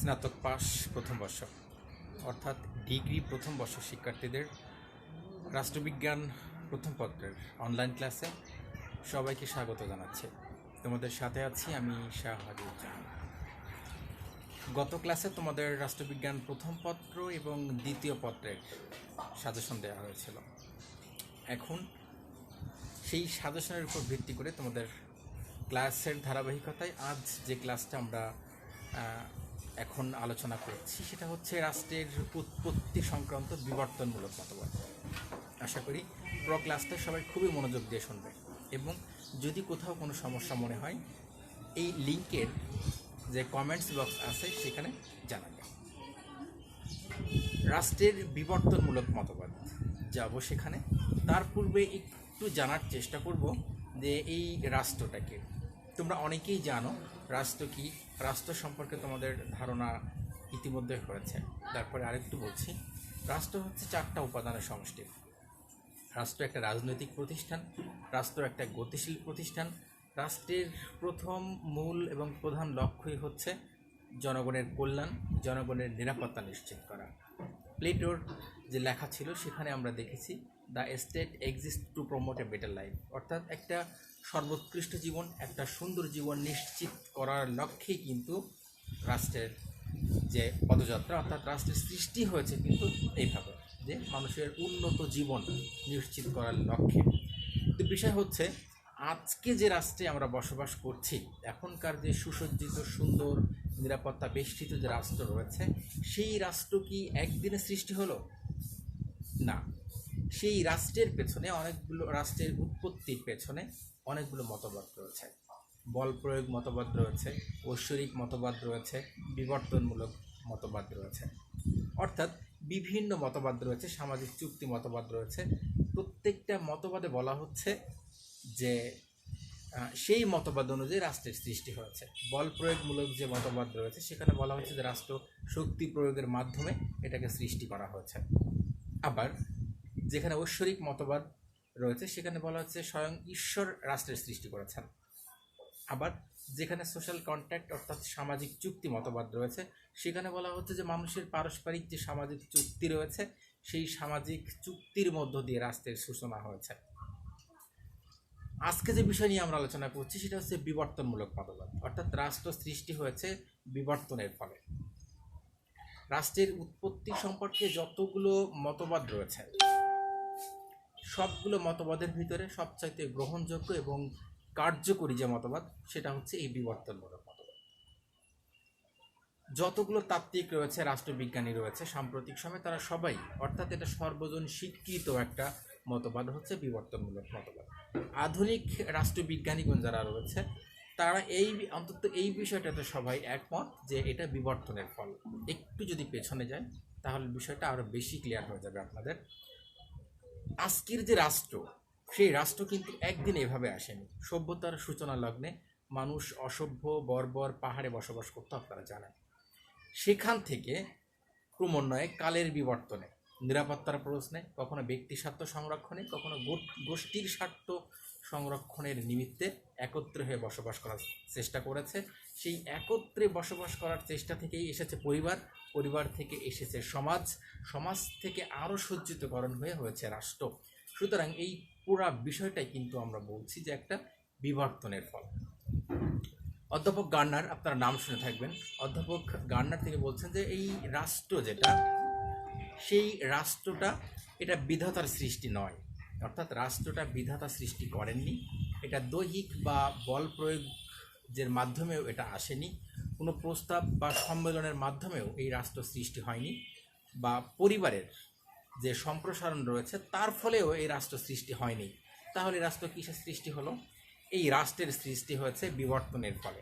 স্নাতক পাস প্রথম বর্ষ অর্থাৎ ডিগ্রি প্রথম বর্ষের শিক্ষার্থীদের রাষ্ট্রবিজ্ঞান প্রথম পত্রের অনলাইন ক্লাসে সবাইকে স্বাগত জানাচ্ছি। তোমাদের সাথে আছি আমি শাহাদুজ্জামান। গত ক্লাসে তোমাদের রাষ্ট্রবিজ্ঞান প্রথম পত্র এবং দ্বিতীয় পত্রের সাজেশন দেওয়া হয়েছিল। এখন সেই সাজেশনের উপর ভিত্তি করে তোমাদের ক্লাসের ধারাবাহিকতায় আজ যে ক্লাসটা আমরা এখন আলোচনা করছি সেটা হচ্ছে রাষ্ট্রের উৎপত্তি সংক্রান্ত বিবর্তনমূলক মতবাদ। আশা করি পুরো ক্লাসটা সবাই খুবই মনোযোগ দিয়ে শুনবে এবং যদি কোথাও কোনো সমস্যা মনে হয় এই লিঙ্কের যে কমেন্টস বক্স আছে সেখানে জানাবে। রাষ্ট্রের বিবর্তনমূলক মতবাদ যাব সেখানে। তার পূর্বে একটু জানার চেষ্টা করব যে এই রাষ্ট্রটাকে তোমরা অনেকেই জানো রাষ্ট্র কি, রাষ্ট্র সম্পর্কে তোমাদের ধারণা ইতিমধ্যে হয়েছে। তারপরে আরেকটু বলছি, রাষ্ট্র হচ্ছে চারটা উপাদানের সমষ্টি। রাষ্ট্র একটা রাজনৈতিক প্রতিষ্ঠান, রাষ্ট্র একটা গতিশীল প্রতিষ্ঠান। রাষ্ট্রের প্রথম মূল এবং প্রধান লক্ষ্যই হচ্ছে জনগণের কল্যাণ, জনগণের নিরাপত্তা নিশ্চিত করা। প্লেটোর যে লেখা ছিল সেখানে আমরা দেখেছি the state exist to promote a better life, অর্থাৎ একটা সর্বোৎকৃষ্ট জীবন, একটা সুন্দর জীবন নিশ্চিত করার লক্ষ্যেই কিন্তু রাষ্ট্রের যে পদযাত্রা, অর্থাৎ রাষ্ট্রের সৃষ্টি হয়েছে কিন্তু এইভাবে যে মানুষের উন্নত জীবন নিশ্চিত করার লক্ষ্যে। তো বিষয় হচ্ছে আজকে যে রাষ্ট্রে আমরা বসবাস করছি, এখনকার যে সুসজ্জিত সুন্দর নিরাপত্তা বেষ্টিত যে রাষ্ট্র রয়েছে, সেই রাষ্ট্র কি একদিনে সৃষ্টি হলো? না, সেই রাষ্ট্রের পেছনে অনেকগুলো, রাষ্ট্রের উৎপত্তির পেছনে অনেকগুলো মতবাদ রয়েছে। বল প্রয়োগ মতবাদ রয়েছে, ঐশ্বরিক মতবাদ রয়েছে, বিবর্তনমূলক মতবাদ রয়েছে, অর্থাৎ বিভিন্ন মতবাদ রয়েছে, সামাজিক চুক্তি মতবাদ রয়েছে। প্রত্যেকটা মতবাদে বলা হচ্ছে যে সেই মতবাদ অনুযায়ী রাষ্ট্রের সৃষ্টি হয়েছে। বল প্রয়োগমূলক যে মতবাদ রয়েছে সেখানে বলা হচ্ছে যে রাষ্ট্র শক্তি প্রয়োগের মাধ্যমে এটাকে সৃষ্টি করা হয়েছে। আবার যেখানে ঐশ্বরিক মতবাদ রয়েছে সেখানে বলা হচ্ছে স্বয়ং ঈশ্বর রাষ্ট্রের সৃষ্টি করেছেন। আবার যেখানে সোশ্যাল কন্ট্রাক্ট অর্থাৎ সামাজিক চুক্তি মতবাদ রয়েছে সেখানে বলা হচ্ছে যে মানুষের পারস্পরিক যে সামাজিক চুক্তি রয়েছে সেই সামাজিক চুক্তির মধ্য দিয়ে রাষ্ট্রের সূচনা হয়েছে। আজকে যে বিষয় নিয়ে আমরা আলোচনা করছি সেটা হচ্ছে বিবর্তনমূলক মতবাদ, অর্থাৎ রাষ্ট্র সৃষ্টি হয়েছে বিবর্তনের ফলে। রাষ্ট্রের উৎপত্তি সম্পর্কে যতগুলো মতবাদ রয়েছে সবগুলো মতবাদের ভিতরে সবচাইতে গ্রহণযোগ্য এবং কার্যকরী যে মতবাদ সেটা হচ্ছে এই বিবর্তনমূলক মতবাদ। যতগুলো তাত্ত্বিক রয়েছে, রাষ্ট্রবিজ্ঞানী রয়েছে সাম্প্রতিক সময়ে, তারা সবাই, অর্থাৎ এটা সর্বজন স্বীকৃত একটা মতবাদ হচ্ছে বিবর্তনমূলক মতবাদ। আধুনিক রাষ্ট্রবিজ্ঞানীগণ যারা রয়েছে তারা অন্তত এই বিষয়টাতে সবাই একমত যে এটা বিবর্তনের ফল। একটু যদি পেছনে যায় তাহলে বিষয়টা আরো বেশি ক্লিয়ার হয়ে যাবে আপনাদের। আজকের যে রাষ্ট্র, সেই রাষ্ট্র কিন্তু একদিন এভাবে আসেনি। সভ্যতার সূচনা লগ্নে মানুষ অসভ্য বর্বর পাহাড়ে বসবাস করতো, আপনারা জানেন। সেখান থেকে ক্রমান্বয়ে কালের বিবর্তনে, নিরাপত্তার প্রশ্নে, কখনো ব্যক্তি স্বার্থ সংরক্ষণে, কখনো গোষ্ঠীর স্বার্থ সংরক্ষণের নিমিত্তে একত্রে হয়ে বসবাস করার চেষ্টা করেছে। সেই একত্রে বসবাস করার চেষ্টা থেকেই এসেছে পরিবার, পরিবার থেকে এসেছে সমাজ, সমাজ থেকে আরও সজ্জিতকরণ হয়েছে রাষ্ট্র। সুতরাং এই পুরা বিষয়টাই কিন্তু আমরা বলছি যে একটা বিবর্তনের ফল। অধ্যাপক গার্নার, আপনারা নাম শুনে থাকবেন, অধ্যাপক গার্নার তিনি বলছেন যে এই রাষ্ট্র যেটা, সেই রাষ্ট্রটা এটা বিধাতার সৃষ্টি নয়, অর্থাৎ রাষ্ট্রটা বিধাতা সৃষ্টি করেননি। এটা দৈহিক বা বল প্রয়োগের মাধ্যমেও এটা আসেনি, কোনো প্রস্তাব বা সম্মেলনের মাধ্যমেও এই রাষ্ট্র সৃষ্টি হয়নি, বা পরিবারের যে সম্প্রসারণ রয়েছে তার ফলেও এই রাষ্ট্র সৃষ্টি হয়নি। তাহলে রাষ্ট্র কিসের সৃষ্টি হলো? এই রাষ্ট্রের সৃষ্টি হয়েছে বিবর্তনের ফলে।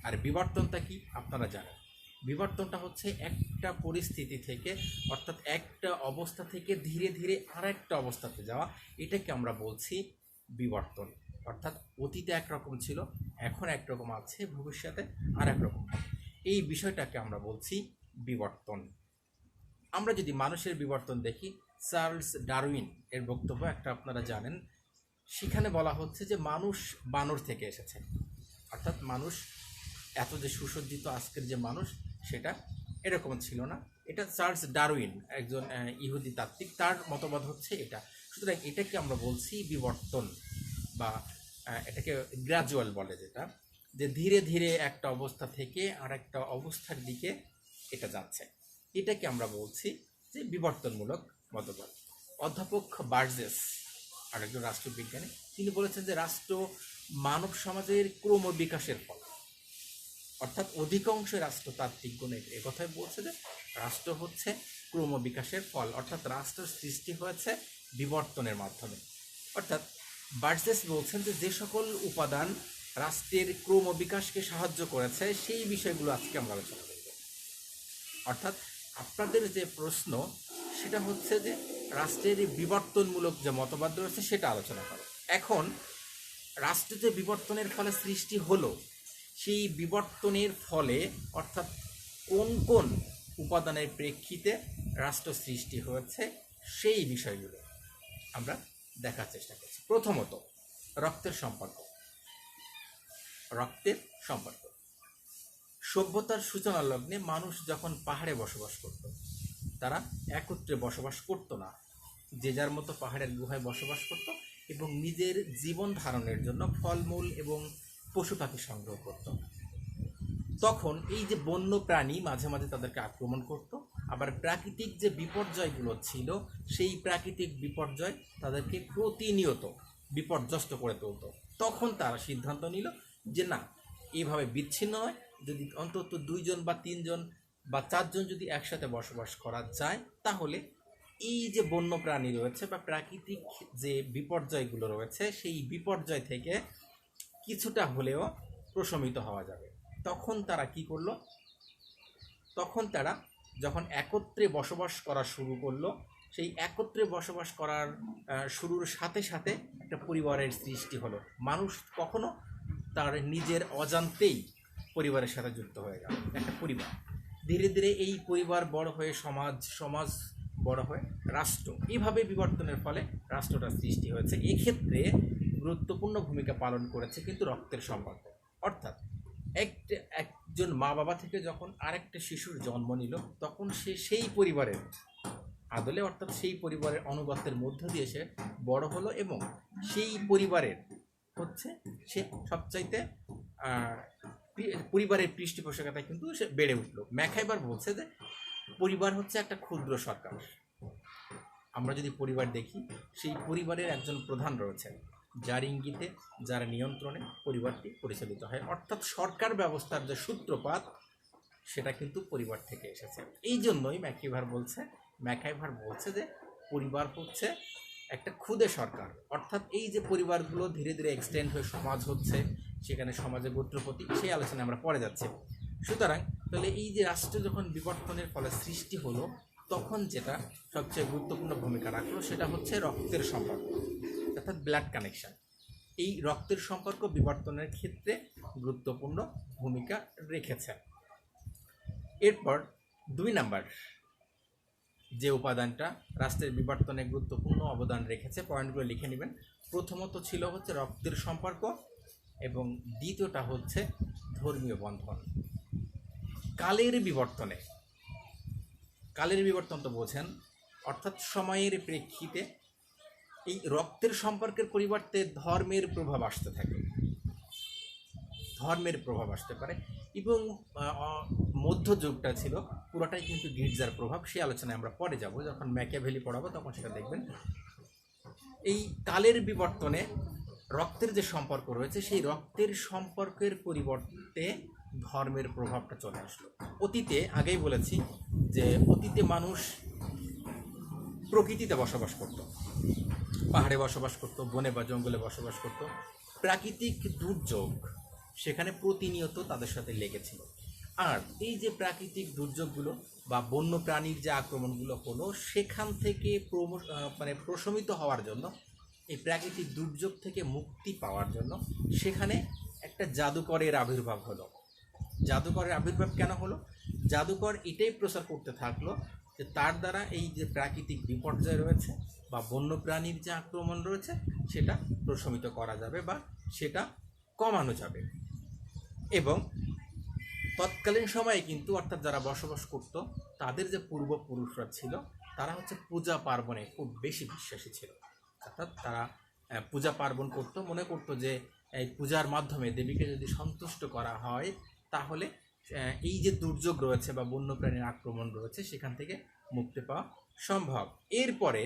আর বিবর্তনটা কি আপনারা জানেন? বিবর্তনটা হচ্ছে একটা পরিস্থিতি থেকে, অর্থাৎ একটা অবস্থা থেকে ধীরে ধীরে আর একটা অবস্থাতে যাওয়া, এটাকে আমরা বলছি বিবর্তন। অর্থাৎ অতীতে একরকম ছিল, এখন একরকম আছে, ভবিষ্যতে আর একরকম। এই বিষয়টাকে আমরা বলছি বিবর্তন। আমরা যদি মানুষের বিবর্তন দেখি, চার্লস ডারউইন এর বক্তব্য একটা আপনারা জানেন, সেখানে বলা হচ্ছে যে মানুষ বানর থেকে এসেছে, অর্থাৎ মানুষ এত যে সুসজ্জিত আজকের যে মানুষ সেটা এরকম ছিল না। এটা চার্লস ডারউইন, একজন ইহুদি তাত্ত্বিক, তার মতবাদ হচ্ছে এটা। সুতরাং এটাকে আমরা বলছি বিবর্তন, বা এটাকে গ্র্যাজুয়াল বলে, যেটা যে ধীরে ধীরে একটা অবস্থা থেকে আর একটা অবস্থার দিকে এটা যাচ্ছে, এটাকে আমরা বলছি যে বিবর্তনমূলক মতবাদ। অধ্যাপক বার্জেস, আরেকজন রাষ্ট্রবিজ্ঞানী, তিনি বলেছেন যে রাষ্ট্র মানব সমাজের ক্রম বিকাশের ফল। অর্থাৎ অধিকাংশ রাষ্ট্রতাত্ত্বিকগণ এ কথাই বলছে যে রাষ্ট্র হচ্ছে ক্রম বিকাশের ফল, অর্থাৎ রাষ্ট্রের সৃষ্টি হয়েছে বিবর্তনের মাধ্যমে। অর্থাৎ বার্জেস বলছেন যে যে সকল উপাদান রাষ্ট্রের ক্রম বিকাশকে সাহায্য করেছে সেই বিষয়গুলো আজকে আমরা আলোচনা করব। অর্থাৎ আপনাদের যে প্রশ্ন সেটা হচ্ছে যে রাষ্ট্রের বিবর্তনমূলক যে মতবাদ রয়েছে সেটা আলোচনা করো। এখন রাষ্ট্র যে বিবর্তনের ফলে সৃষ্টি হলো, সেই বিবর্তনের ফলে অর্থাৎ কোন কোন উপাদানের প্রেক্ষিতে রাষ্ট্র সৃষ্টি হয়েছে সেই বিষয়গুলো আমরা দেখার চেষ্টা করছি। প্রথমত, রক্তের সম্পর্ক। রক্তের সম্পর্ক সভ্যতার সূচনা লগ্নে মানুষ যখন পাহাড়ে বসবাস করত, তারা একত্রে বসবাস করতো না, যে যার মতো পাহাড়ের গুহায় বসবাস করত এবং নিজের জীবন ধারণের জন্য ফলমূল এবং পশু পাখি সংগ্রহ করত। তখন এই যে বন্য প্রাণী মাঝে মাঝে তাদেরকে আক্রমণ করত, আবার প্রাকৃতিক যে বিপর্যয়গুলো ছিল সেই প্রাকৃতিক বিপর্যয় তাদেরকে প্রতিনিয়ত বিপর্যস্ত করে তুলত। তখন তারা সিদ্ধান্ত নিল যে না, এইভাবে বিচ্ছিন্ন নয়, যদি অন্তত 2 জন বা 3 জন বা 4 জন যদি একসাথে বসবাস করা যায়, তাহলে এই যে বন্য প্রাণী রয়েছে বা প্রাকৃতিক যে বিপর্যয়গুলো রয়েছে সেই বিপর্যয় থেকে কিছুটা হলেও প্রশমিত হওয়া যাবে। তখন তারা কি করলো? তখন তারা যখন একত্রে বসবাস করা শুরু করলো, সেই একত্রে বসবাস করার শুরুর সাথে সাথে একটা পরিবারের সৃষ্টি হলো। মানুষ কখনো তার নিজের অজান্তেই পরিবারের সাথে যুক্ত হয়ে গেল, একটা পরিবার। ধীরে ধীরে এই পরিবার বড় হয়ে সমাজ, সমাজ বড় হয়ে রাষ্ট্র, এইভাবে বিবর্তনের ফলে রাষ্ট্রটা সৃষ্টি হয়েছে। এক্ষেত্রে গুরুত্বপূর্ণ ভূমিকা পালন করেছে কিন্তু রক্তের সম্পর্ক। অর্থাৎ একজন মা বাবা থেকে যখন আরেকটা শিশুর জন্ম নিল, তখন সে সেই পরিবারের আদলে, অর্থাৎ সেই পরিবারের অনুগত্যের মধ্য দিয়ে সে বড় হলো এবং সেই পরিবারের হচ্ছে সে সবচাইতে পরিবারের পৃষ্ঠপোষকতায় কিন্তু সে বেড়ে উঠলো। ম্যাকহাইবার বলছে যে পরিবার হচ্ছে একটা ক্ষুদ্র সরকার। আমরা যদি পরিবার দেখি, সেই পরিবারের একজন প্রধান রয়েছেন, যার ইঙ্গিতে, যার নিয়ন্ত্রণে পরিবারটি পরিচালিত হয়। অর্থাৎ সরকার ব্যবস্থার যে সূত্রপাত সেটা কিন্তু পরিবার থেকে এসেছে। এই জন্যই ম্যাকহাইভার বলছে যে পরিবার হচ্ছে একটা ক্ষুদে সরকার। অর্থাৎ এই যে পরিবারগুলো ধীরে ধীরে এক্সটেন্ড হয়ে সমাজ হচ্ছে, সেখানে সমাজে গোত্রপতি, সেই আলোচনা আমরা পরে যাচ্ছি। সুতরাং তাহলে এই যে রাষ্ট্র যখন বিবর্তনের ফলে সৃষ্টি হলো, তখন যেটা সবচেয়ে গুরুত্বপূর্ণ ভূমিকা রাখলো সেটা হচ্ছে রক্তের সম্পর্ক, অর্থাৎ ব্লাড কানেকশন। এই রক্তের সম্পর্ক বিবর্তনের ক্ষেত্রে গুরুত্বপূর্ণ ভূমিকা রেখেছে। এরপর 2 নাম্বার যে উপাদানটা রাষ্ট্রের বিবর্তনে গুরুত্বপূর্ণ অবদান রেখেছে, পয়েন্টগুলো লিখে নেবেন। প্রথমত ছিল হচ্ছে রক্তের সম্পর্ক, এবং দ্বিতীয়টা হচ্ছে ধর্মীয় বন্ধন। কালের বিবর্তন তো বোঝেন, অর্থাৎ সময়ের প্রেক্ষিতে এই রক্তের সম্পর্কের পরিবর্তে ধর্মের প্রভাব আসতে থাকে, ধর্মের প্রভাব আসতে পারে। এবং মধ্যযুগটা ছিল পুরোটাই কিন্তু গির্জার প্রভাব। সেই আলোচনায় আমরা পরে যাব, যখন ম্যাকিয়াভেলি পড়াবো তখন সেটা দেখবেন। এই কালের বিবর্তনে রক্তের যে সম্পর্ক রয়েছে, সেই রক্তের সম্পর্কের পরিবর্তে ধর্মের প্রভাবটা চলে আসলো। অতীতে, আগেই বলেছি যে অতীতে মানুষ প্রকৃতিতে বসবাস করত, পাহাড়ে বসবাস করত, বনে বা জঙ্গলে বসবাস করত। প্রাকৃতিক দুর্যোগ সেখানে প্রতিনিয়ত তাদের সাথে লেগেছিল। আর এই যে প্রাকৃতিক দুর্যোগগুলো বা বন্য প্রাণীর যে আক্রমণগুলো হলো, সেখান থেকে প্রশমিত হওয়ার জন্য, এই প্রাকৃতিক দুর্যোগ থেকে মুক্তি পাওয়ার জন্য সেখানে একটা জাদুকরের আবির্ভাব হলো। জাদুকরের আবির্ভাব কেন হলো? জাদুকর এটাই প্রচার করতে থাকলো যে তার দ্বারা এই যে প্রাকৃতিক বিপর্যয় রয়েছে বা বন্য প্রাণীর যে আক্রমণ রয়েছে সেটা প্রশমিত করা যাবে বা সেটা কমানো যাবে। এবং তৎকালীন সময়ে কিন্তু অর্থাৎ যারা বসবাস করত তাদের যে পূর্বপুরুষরা ছিল তারা হচ্ছে পূজা পার্বণে খুব বেশি বিশ্বাসী ছিল। অর্থাৎ তারা পূজা পার্বণ করত, মনে করতো যে এই পূজার মাধ্যমে দেবীকে যদি সন্তুষ্ট করা হয় তাহলে এই যে দুর্যোগ রয়েছে বা বন্যপ্রাণীর আক্রমণ রয়েছে সেখান থেকে মুক্তি পাওয়া সম্ভব। এরপরে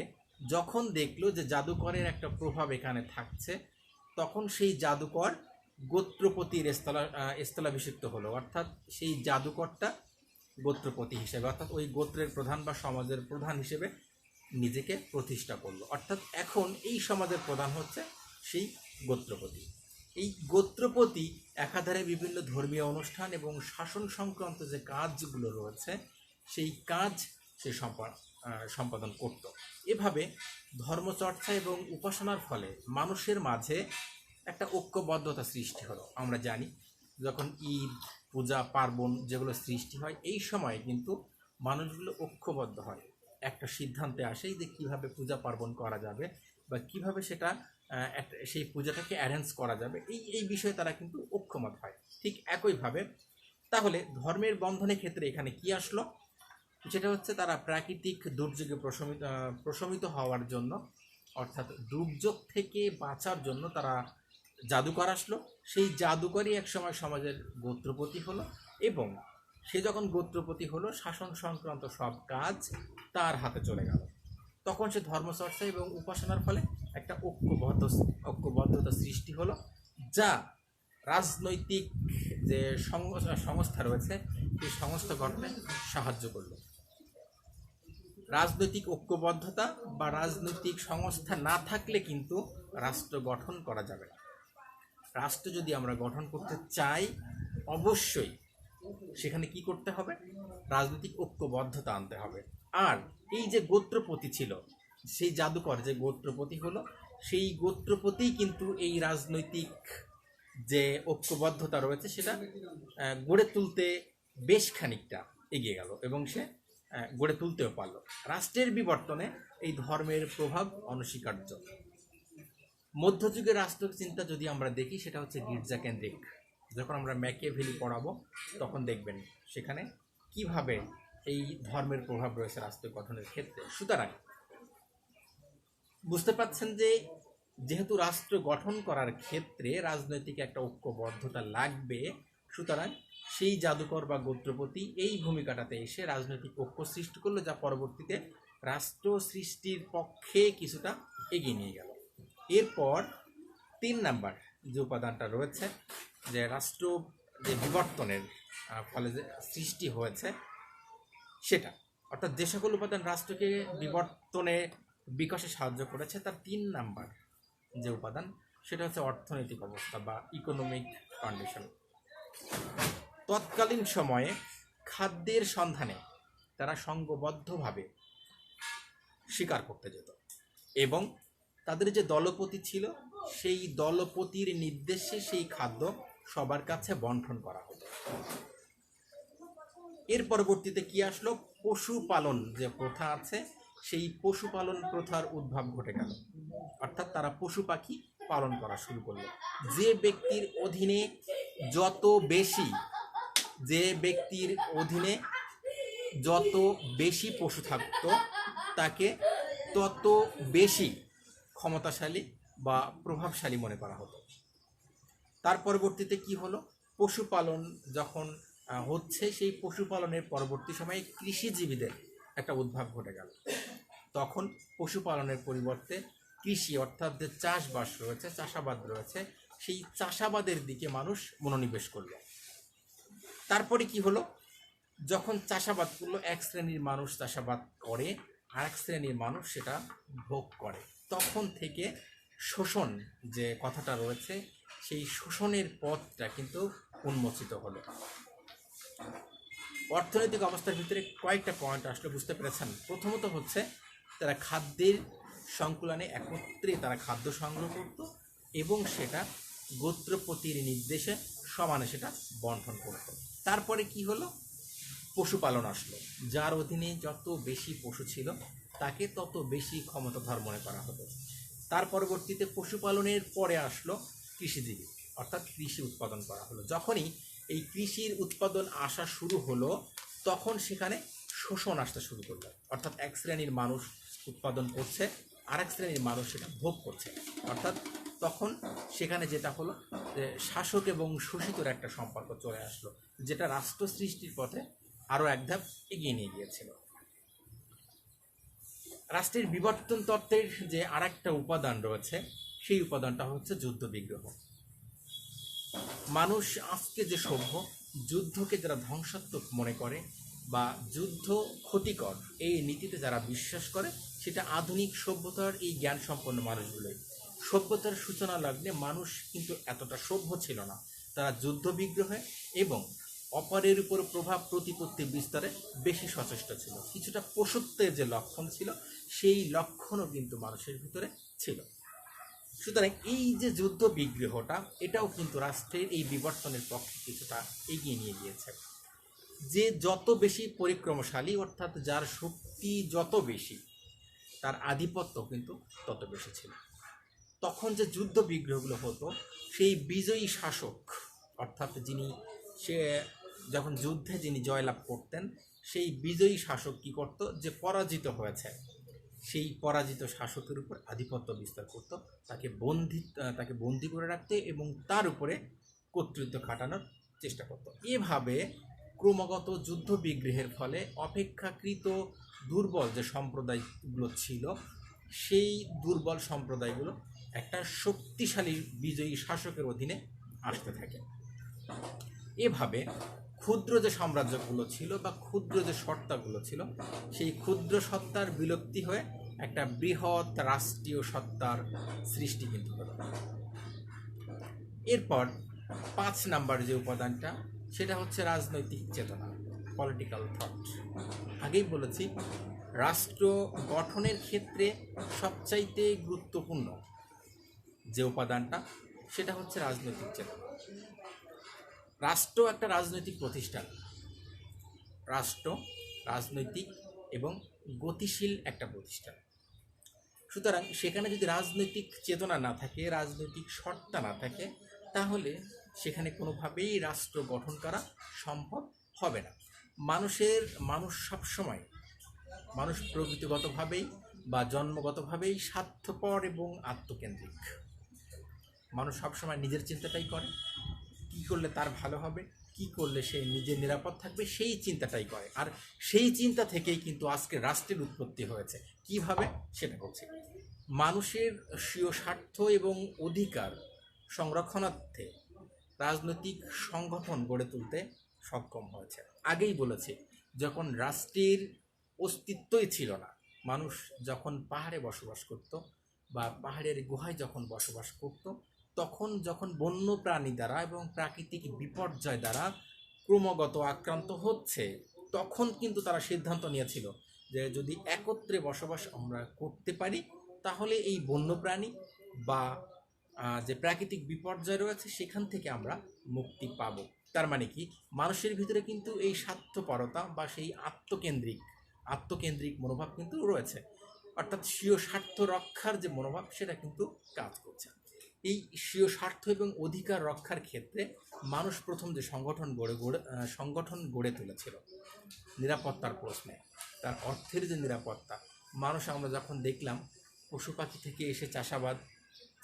যখন দেখলো যে জাদুকরের একটা প্রভাব এখানে থাকছে, তখন সেই জাদুকর গোত্রপতির স্থলাভিষিক্ত হলো, অর্থাৎ সেই জাদুকরটা গোত্রপতি হিসেবে অর্থাৎ ওই গোত্রের প্রধান বা সমাজের প্রধান হিসেবে নিজেকে প্রতিষ্ঠা করলো। অর্থাৎ এখন এই সমাজের প্রধান হচ্ছে সেই গোত্রপতি। এই গোত্রপতি একাধারে বিভিন্ন ধর্মীয় অনুষ্ঠান এবং শাসন সংক্রান্ত যে কাজগুলো রয়েছে সেই কাজ সে সম্পাদন করত। এভাবে ধর্মচর্চা এবং উপাসনার ফলে মানুষের মাঝে একটা ঐক্যবদ্ধতা সৃষ্টি হলো। আমরা জানি যখন ঈদ, পূজা, পার্বণ যেগুলো সৃষ্টি হয় এই সময় কিন্তু মানুষগুলো ঐক্যবদ্ধ হয়, একটা সিদ্ধান্তে আসে যে কীভাবে পূজা পার্বণ করা যাবে বা কিভাবে সেটা সেই পূজাটাকে অ্যারেঞ্জ করা যাবে, এই বিষয়ে তারা কিন্তু ঐক্যমত হয়। ঠিক একইভাবে তাহলে ধর্মের বন্ধনের ক্ষেত্রে এখানে কি আসলো, সেটা হচ্ছে তারা প্রাকৃতিক দুর্যোগে প্রশমিত হওয়ার জন্য অর্থাৎ দুর্যোগ থেকে বাঁচার জন্য তারা জাদুকর আসলো। সেই জাদুকরই একসময় সমাজের গোত্রপতি হলো এবং সে যখন গোত্রপতি হলো শাসন সংক্রান্ত সব কাজ তার হাতে চলে গেল। তখন সে ধর্মচর্চা এবং উপাসনার ফলে একটা ঐক্যবদ্ধতা সৃষ্টি হলো, যা রাজনৈতিক যে সংস্থা রয়েছে সেই সংস্থা গঠনে সাহায্য করলো। রাজনৈতিক ঐক্যবদ্ধতা বা রাজনৈতিক সংস্থা না থাকলে কিন্তু রাষ্ট্র গঠন করা যাবে না। রাষ্ট্র যদি আমরা গঠন করতে চাই অবশ্যই সেখানে কি করতে হবে, রাজনৈতিক ঐক্যবদ্ধতা আনতে হবে। আর এই যে গোত্রপতি ছিল, সেই জাদুকর যে গোত্রপতি হলো, সেই গোত্রপতিই কিন্তু এই রাজনৈতিক যে ঐক্যবদ্ধতা রয়েছে সেটা গড়ে তুলতে বেশ খানিকটা এগিয়ে গেল এবং সে গড়ে তুলতেও পারল। রাষ্ট্রের বিবর্তনে এই ধর্মের প্রভাব অনস্বীকার্য। মধ্যযুগের রাষ্ট্র চিন্তা যদি আমরা দেখি সেটা হচ্ছে গির্জা কেন্দ্রিক। যখন আমরা ম্যাকিয়াভেলি পড়াবো তখন দেখবেন সেখানে কিভাবে এই ধর্মের প্রভাব রয়েছে রাষ্ট্র গঠনের ক্ষেত্রে। সুতরাং বুঝতে পাচ্ছেন যে যেহেতু রাষ্ট্র গঠন করার ক্ষেত্রে রাজনৈতিক একটা ঐক্যবদ্ধতা লাগবে, সুতরাং সেই জাদুকর বা গোত্রপতি এই ভূমিকাটাতে এসে রাজনৈতিক ঐক্য সৃষ্টি করলো, যা পরবর্তীতে রাষ্ট্র সৃষ্টির পক্ষে কিছুটা এগিয়ে নিয়ে গেল। এরপর 3 নাম্বার যে উপাদানটা রয়েছে, যে রাষ্ট্র যে বিবর্তনের ফলে যে সৃষ্টি হয়েছে সেটা, অর্থাৎ যে সকল উপাদান রাষ্ট্রকে বিবর্তনে বিকাশে সাহায্য করেছে তার 3 নাম্বার যে উপাদান সেটা হচ্ছে অর্থনৈতিক অবস্থা বা ইকোনমিক কন্ডিশন। তৎকালীন সময়ে খাদ্যের সন্ধানে তারা সংঘবদ্ধভাবে শিকার করতে যেত এবং তাদের যে দলপতি ছিল সেই দলপতির নির্দেশে সেই খাদ্য সবার কাছে বন্টন করা হতো। এর পরবর্তীতে কি আসলো, পশুপালন যে প্রথা আছে সেই পশুপালন প্রথার উদ্ভব ঘটে গেল। অর্থাৎ তারা পশু পাখি পালন করা শুরু করলো। যে ব্যক্তির অধীনে যত বেশি পশু থাকতো তাকে তত বেশি ক্ষমতাশালী বা প্রভাবশালী মনে করা হতো। তার পরবর্তীতে কি হলো, পশুপালন যখন হচ্ছে সেই পশুপালনের পরবর্তী সময়ে কৃষিজীবীদের একটা উদ্ভব ঘটে গেল। তখন পশুপালনের পরিবর্তে কৃষি অর্থাৎ যে চাষবাস রয়েছে, চাষাবাদ রয়েছে, সেই চাষাবাদের দিকে মানুষ মনোনিবেশ করলো। তারপরে কি হলো, যখন চাষাবাদ করলো এক শ্রেণীর মানুষ চাষাবাদ করে আর এক শ্রেণীর মানুষ সেটা ভোগ করে, তখন থেকে শোষণ যে কথাটা রয়েছে সেই শোষণের পথটা কিন্তু উন্মোচিত হলো। অর্থনৈতিক অবস্থার ভিতরে কয়েকটা পয়েন্ট আসলে বুঝতে পেরেছেন। প্রথমত হচ্ছে তারা খাদ্যের সংকুলনে একত্রে তারা খাদ্য সংগ্রহ করত এবং সেটা গোত্রপতির নির্দেশে সমানে সেটা বন্টন করত। তারপরে কি হলো, পশুপালন আসলো, যার অধীনে যত বেশি পশু ছিল তাকে তত বেশি ক্ষমতাধর মনে করা হতো। তার পরবর্তীতে পশুপালনের পরে আসলো কৃষিজীবী অর্থাৎ কৃষি উৎপাদন করা হলো। যখনই এই কৃষির উৎপাদন আসা শুরু হলো, তখন সেখানে শোষণ আসতে শুরু করলো। অর্থাৎ এক শ্রেণীর মানুষ উৎপাদন করছে, আর এক শ্রেণীর মানুষ সেটা ভোগ করছে। অর্থাৎ তখন সেখানে যেটা হলো যে শাসক এবং শোষিতর একটা সম্পর্ক চলে আসলো, যেটা রাষ্ট্র সৃষ্টির পথে আরও এক ধাপ এগিয়ে নিয়ে গিয়েছিল। রাষ্ট্রের বিবর্তন তত্ত্বের যে আর একটা উপাদান রয়েছে, সেই উপাদানটা হচ্ছে যুদ্ধ বিগ্রহ। মানুষ আজকে যে সভ্য, যুদ্ধকে যারা ধ্বংসাত্মক মনে করে বা যুদ্ধ ক্ষতিকর এই নীতিতে যারা বিশ্বাস করে, সেটা আধুনিক সভ্যতার এই জ্ঞান সম্পন্ন মানুষগুলোই। সভ্যতার সূচনা লগ্নে মানুষ কিন্তু এতটা সভ্য ছিল না। তারা যুদ্ধ বিগ্রহে এবং অপরের উপর প্রভাব প্রতিপত্তি বিস্তারে বেশি সচেষ্ট ছিল। কিছুটা পশুত্বের যে লক্ষণ ছিল, সেই লক্ষণও কিন্তু মানুষের ভিতরে ছিল। সুতরাং এই যে যুদ্ধ বিগ্রহটা, এটাও কিন্তু রাষ্ট্রের এই বিবর্তনের পক্ষে কিছুটা এগিয়ে নিয়ে গিয়েছে। যে যত বেশি পরিক্রমশালী, অর্থাৎ যার শক্তি যত বেশি, তার আধিপত্য কিন্তু তত বেশি ছিল। তখন যে যুদ্ধ বিগ্রহগুলো হতো, সেই বিজয়ী শাসক, অর্থাৎ সে যখন যুদ্ধে যিনি জয়লাভ করতেন, সেই বিজয়ী শাসক কি করত, যে পরাজিত হয়েছে সেই পরাজিত শাসকের উপর আধিপত্য বিস্তার করত, তাকে বন্দি করে রাখতে এবং তার উপরে কর্তৃত্ব খাটানোর চেষ্টা করত। এভাবে ক্রমাগত যুদ্ধ বিগ্রহের ফলে অপেক্ষাকৃত দুর্বল যে সম্প্রদায়গুলো ছিল, সেই দুর্বল সম্প্রদায়গুলো একটা শক্তিশালী বিজয়ী শাসকের অধীনে আসতে থাকে। এভাবে ক্ষুদ্র যে সাম্রাজ্যগুলো ছিল বা ক্ষুদ্র যে সত্তাগুলো ছিল, সেই ক্ষুদ্র সত্তার বিলুপ্তি হয়ে একটা বৃহৎ রাষ্ট্রীয় সত্তার সৃষ্টি কিন্তু হলো। এরপর 5 নাম্বার যে উপাদানটা, সেটা হচ্ছে রাজনৈতিক চেতনা, পলিটিক্যাল থট। আগেই বলেছি, রাষ্ট্র গঠনের ক্ষেত্রে সবচাইতে গুরুত্বপূর্ণ যে উপাদানটা, সেটা হচ্ছে রাজনৈতিক চেতনা। রাষ্ট্র একটা রাজনৈতিক প্রতিষ্ঠান, রাষ্ট্র রাজনৈতিক এবং গতিশীল একটা প্রতিষ্ঠান। সুতরাং সেখানে যদি রাজনৈতিক চেতনা না থাকে, রাজনৈতিক সত্তা না থাকে, তাহলে সেখানে কোনোভাবেই রাষ্ট্র গঠন করা সম্ভব হবে না। মানুষ সবসময়, মানুষ প্রকৃতিগতভাবেই বা জন্মগতভাবেই স্বার্থপর এবং আত্মকেন্দ্রিক। মানুষ সবসময় নিজের চিন্তাটাই করে, কী করলে তার ভালো হবে, কি করলে সে নিজে নিরাপদ থাকবে, সেই চিন্তাটাই করে। আর সেই চিন্তা থেকেই কিন্তু আজকে রাষ্ট্রের উৎপত্তি হয়েছে। কিভাবে, সেটা হচ্ছে মানুষের স্বীয় স্বার্থ এবং অধিকার সংরক্ষণার্থে রাজনৈতিক সংগঠন গড়ে তুলতে সক্ষম হয়েছে। আগেই বলেছি, যখন রাষ্ট্রের অস্তিত্বই ছিল না, মানুষ যখন পাহাড়ে বসবাস করত বা পাহাড়ের গুহায় যখন বসবাস করত, তখন যখন বন্য প্রাণী দ্বারা এবং প্রাকৃতিক বিপর্যয় দ্বারা ক্রমাগত আক্রান্ত হচ্ছে, তখন কিন্তু তারা সিদ্ধান্ত নিয়েছিল যে যদি একত্রে বসবাস আমরা করতে পারি, তাহলে এই বন্যপ্রাণী বা যে প্রাকৃতিক বিপর্যয় রয়েছে, সেখান থেকে আমরা মুক্তি পাব। তার মানে কি, মানুষের ভিতরে কিন্তু এই স্বার্থপরতা বা সেই আত্মকেন্দ্রিক মনোভাব কিন্তু রয়েছে। অর্থাৎ স্বীয় স্বার্থ রক্ষার যে মনোভাব, সেটা কিন্তু কাজ করছে। এই স্বীয় স্বার্থ এবং অধিকার রক্ষার ক্ষেত্রে মানুষ প্রথম যে সংগঠন গড়ে তুলেছিল নিরাপত্তার প্রশ্নে, তার অর্থের যে নিরাপত্তা, আমরা যখন দেখলাম পশু পাখি থেকে এসে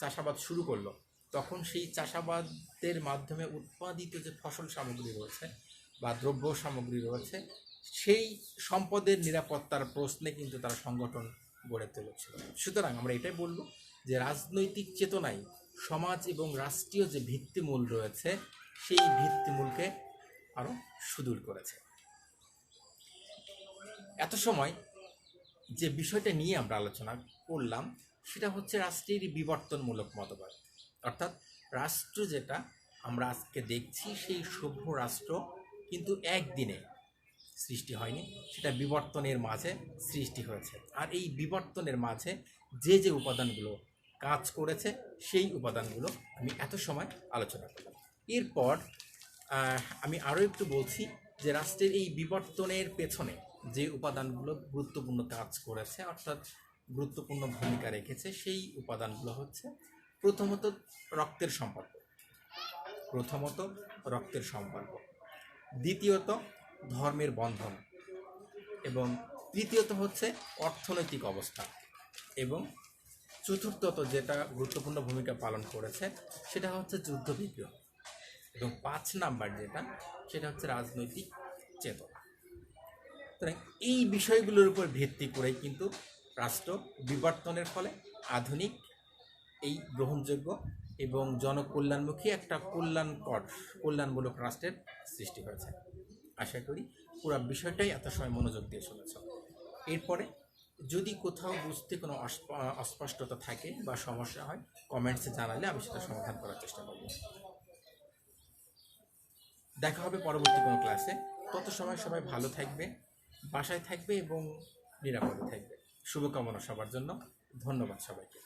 চাষাবাদ শুরু করলো, তখন সেই চাষাবাদের মাধ্যমে উৎপাদিত যে ফসল সামগ্রী রয়েছে বা দ্রব্য সামগ্রী রয়েছে, সেই সম্পদের নিরাপত্তার প্রশ্নে কিন্তু তারা সংগঠন গড়ে তুলেছিল। সুতরাং আমরা এটাই বলবো যে রাজনৈতিক চেতনায় সমাজ এবং রাষ্ট্রীয় যে ভিত্তিমূল রয়েছে, সেই ভিত্তিমূলকে আরও সুদূর করেছে। এত সময় যে বিষয়টা নিয়ে আমরা আলোচনা করলাম, সেটা হচ্ছে রাষ্ট্রের বিবর্তনমূলক মতবাদ। অর্থাৎ রাষ্ট্র যেটা আমরা আজকে দেখছি, সেই সভ্য রাষ্ট্র কিন্তু একদিনে সৃষ্টি হয়নি, সেটা বিবর্তনের মাঝে সৃষ্টি হয়েছে। আর এই বিবর্তনের মাঝে যে উপাদানগুলো কাজ করেছে, সেই উপাদানগুলো আমি এত সময় আলোচনা করলাম। এরপর আমি আরও একটু বলছি যে রাষ্ট্রের এই বিবর্তনের পেছনে যে উপাদানগুলো গুরুত্বপূর্ণ কাজ করেছে, অর্থাৎ গুরুত্বপূর্ণ ভূমিকা রেখেছে, সেই উপাদানগুলো হচ্ছে প্রথমত রক্তের সম্পর্ক। প্রথমত রক্তের সম্পর্ক, দ্বিতীয়ত ধর্মের বন্ধন, এবং তৃতীয়ত হচ্ছে অর্থনৈতিক অবস্থা, এবং চতুর্থত যেটা গুরুত্বপূর্ণ ভূমিকা পালন করেছে সেটা হচ্ছে যুদ্ধবিগ্রহ, এবং 5 নাম্বার যেটা সেটা হচ্ছে রাজনৈতিক চেতনা। সুতরাং এই বিষয়গুলোর উপর ভিত্তি করেই কিন্তু রাষ্ট্র বিবর্তনের ফলে আধুনিক এই গ্রহণযোগ্য এবং জনকল্যাণমুখী একটা কল্যাণমূলক রাষ্ট্রের সৃষ্টি হয়েছে। আশা করি পুরো বিষয়টাই এত সময় মনোযোগ দিয়ে শুনেছ। এরপরে যদি কোথাও বুঝতে কোনো অস্পষ্টতা থাকে বা সমস্যা হয়, কমেন্টসে জানালে আমি সেটা সমাধান করার চেষ্টা করব। দেখা হবে পরবর্তী কোনো ক্লাসে। তত সময় সবাই ভালো থাকবে, বাসায় থাকবে এবং নিরাপদে থাকবে। শুভকামনা সবার জন্য। ধন্যবাদ সবাইকে।